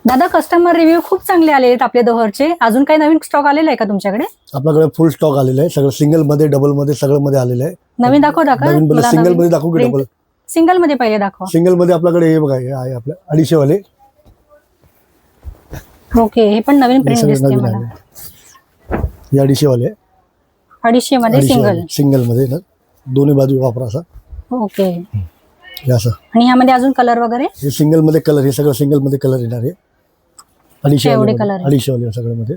दादा, customer review खूप चांगले आले आहेत आपले दोहरचे. अजून काही नवीन स्टॉक आलेला आहे का तुमच्याकडे? आपल्याकडे फुल स्टॉक आलेला आहे. सगळं सिंगल मध्ये, डबल मध्ये, सगळं मध्ये आलेलं आहे. नवीन दाखव नवीन मध्ये सिंगल मध्ये दाखवू की डबल? सिंगल मध्ये पहिले दाखव. सिंगल मध्ये आपल्याकडे हे बघा, हे आहे आपलं 250 वाले. ओके, हे पण नवीन प्रिंट सगळे दिसते नवीन मला. आहे. हे 250 वाले. 250 मध्ये सिंगल. सिंगल मध्ये ना, दोन्ही बाजू वापरा असं. ओके. हे असं. आणि यामध्ये अजून कलर वगैरे? हे सिंगल मध्ये कलर, हे सगळं सिंगल मध्ये कलर येणार आहे. 250 वाले, कलर 250 वाले सगळं मध्ये.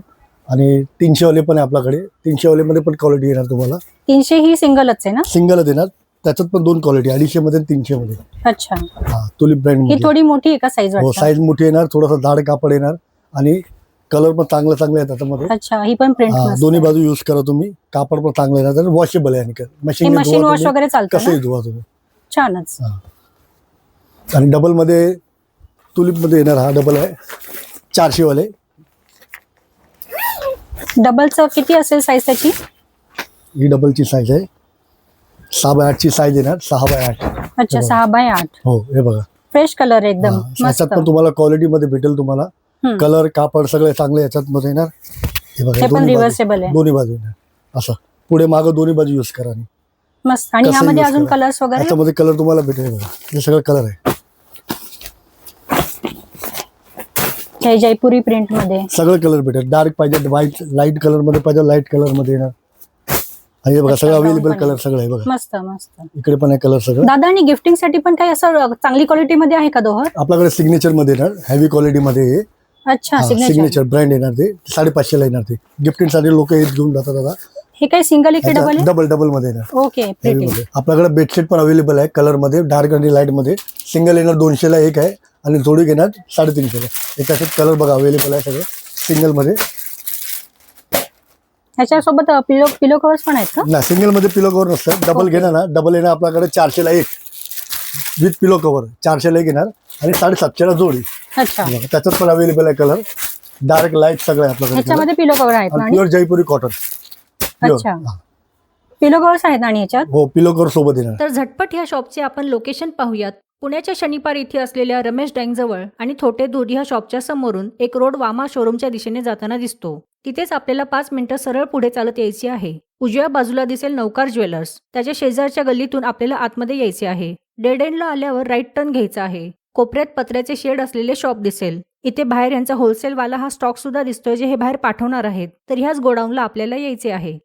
आणि 300 वाले पण आहे आपल्याकडे. 300 वाले मध्ये पण क्वालिटी येणार तुम्हाला. 300 ही सिंगलच आहे ना? सिंगलच येणार. त्याच्यात पण दोन क्वालिटी, 250 मध्ये आणि 300 मध्ये. अच्छा. हा, तुलिप ब्रँड ही मध्ये. थोडी मोठी आहे का साईज हो, वाटतं? साईज मोठी येणार, थोडासा जाड कापड येणार आणि कलर पण चांगले आहेत त्याच्यामध्ये. अच्छा, ही पण प्रिंट हा, दोन्ही बाजू युज करा तुम्ही. कापड पण चांगलं येणार आणि वॉशेबल आहे. आणि मशीन वॉश वगैरे चालतं कसंही ना? धुवा तुम्ही. छानच. हा. आणि डबल मध्ये, तुलिप मध्ये येणार हा डबल आहे 400 वाले. डबलचं किती असेल साईज त्याची? ही डबलची साईज आहे. 6x8 ची साईज येणार. 6x8. अच्छा, 6x8. हो, हे बघा. फ्रेश कलर एकदम हा, मस्त. याच्यात पण तुम्हाला क्वालिटी मध्ये भेटेल तुम्हाला. कलर, कापड सगळे चांगले याच्यात मध्ये येणार. हे बघा, हे पण दोन्ही रिव्हर्सेबल आहे. दोन्ही बाजू येणार असं. पुढे मागं दोन्ही बाजू युज करा. आणि मस्त. आणि कसं यामध्ये use अजून करा. कलर्स वगैरे? याच्यामध्ये कलर तुम्हाला भेटेल बघा. हे सगळं कलर आहे. हे जयपुरी प्रिंट मध्ये सगळं कलर भेटेल. डार्क पाहिजे, व्हाईट, लाईट कलर मध्ये पाहिजे, लाईट कलर मध्ये येणार. आणि हे बघा, सगळं अवेलेबल कलर सगळं आहे बघा. मस्त मस्त. इकडे पण आहे कलर सगळं. दादा, आणि गिफ्टिंग साठी पण काही असं चांगली क्वालिटी मध्ये आहे का दोहर? आपल्याकडे सिग्नेचर मध्ये येणार, हेवी क्वालिटी मध्ये आहे. अच्छा, सिग्नेचर. सिग्नेचर ब्रँड येणार. ते 550 ला येणार. ते गिफ्टिंग साठी लोक येत घेऊन जातात दादा. हे काय सिंगल आहे की डबल आहे? डबल डबल मध्ये येणार. Okay, heavy pretty. मध्ये. आपल्याकडे बेडशीट पण अवेलेबल आहे कलर मध्ये, डार्क आणि लाईट मध्ये. सिंगल येणार 200 ला एक आहे आणि जोडी घेणार 350 ला. एकाचे कलर बघा अवेलेबल आहे सगळं सिंगल मध्ये. ह्याच्यासोबत पिलो कव्हर्स पण आहेत का? नाही, सिंगल मध्ये पिलो कव्हर नसतं. डबल घेणार ना, डबल येणार आपल्याकडे 400 ला एक विथ पिलो कव्हर. 400 ला एक येणार आणि 750 ला जोडी. अच्छा. त्याच्यात पण अवेलेबल आहे कलर, डार्क, लाईट सगळं आहे आपल्याकडे. ह्याच्यामध्ये पिलो कव्हर आहेत ना? प्युअर जयपुरी कॉटन. अच्छा, पिलो कव्हर्स आहेत आणि ह्याच्यात? हो, पिलो कव्हर सोबत येणार. तर झटपट ह्या शॉपचे आपण लोकेशन पाहूयात. पुण्याच्या शनिपार इथे असलेल्या रमेश डँग जवळ आणि थोटे दूर ह्या शॉपच्या समोरून एक रोड वामा शोरूमच्या दिशेने जाताना दिसतो. तिथेच आपल्याला 5 मिनिटं सरळ पुढे चालत यायची आहे. उजव्या बाजूला दिसेल नौकार ज्वेलर्स. त्याच्या शेजारच्या गल्लीतून आपल्याला आतमध्ये यायचे आहे. डेड एंडला आल्यावर राईट टर्न घ्यायचा आहे. कोपऱ्यात पत्र्याचे शेड असलेले शॉप दिसेल. इथे बाहेर यांचा होलसेलवाला हा स्टॉक सुद्धा दिसतोय, जे हे बाहेर पाठवणार आहेत. तर ह्याच गोडाऊनला आपल्याला यायचे आहे.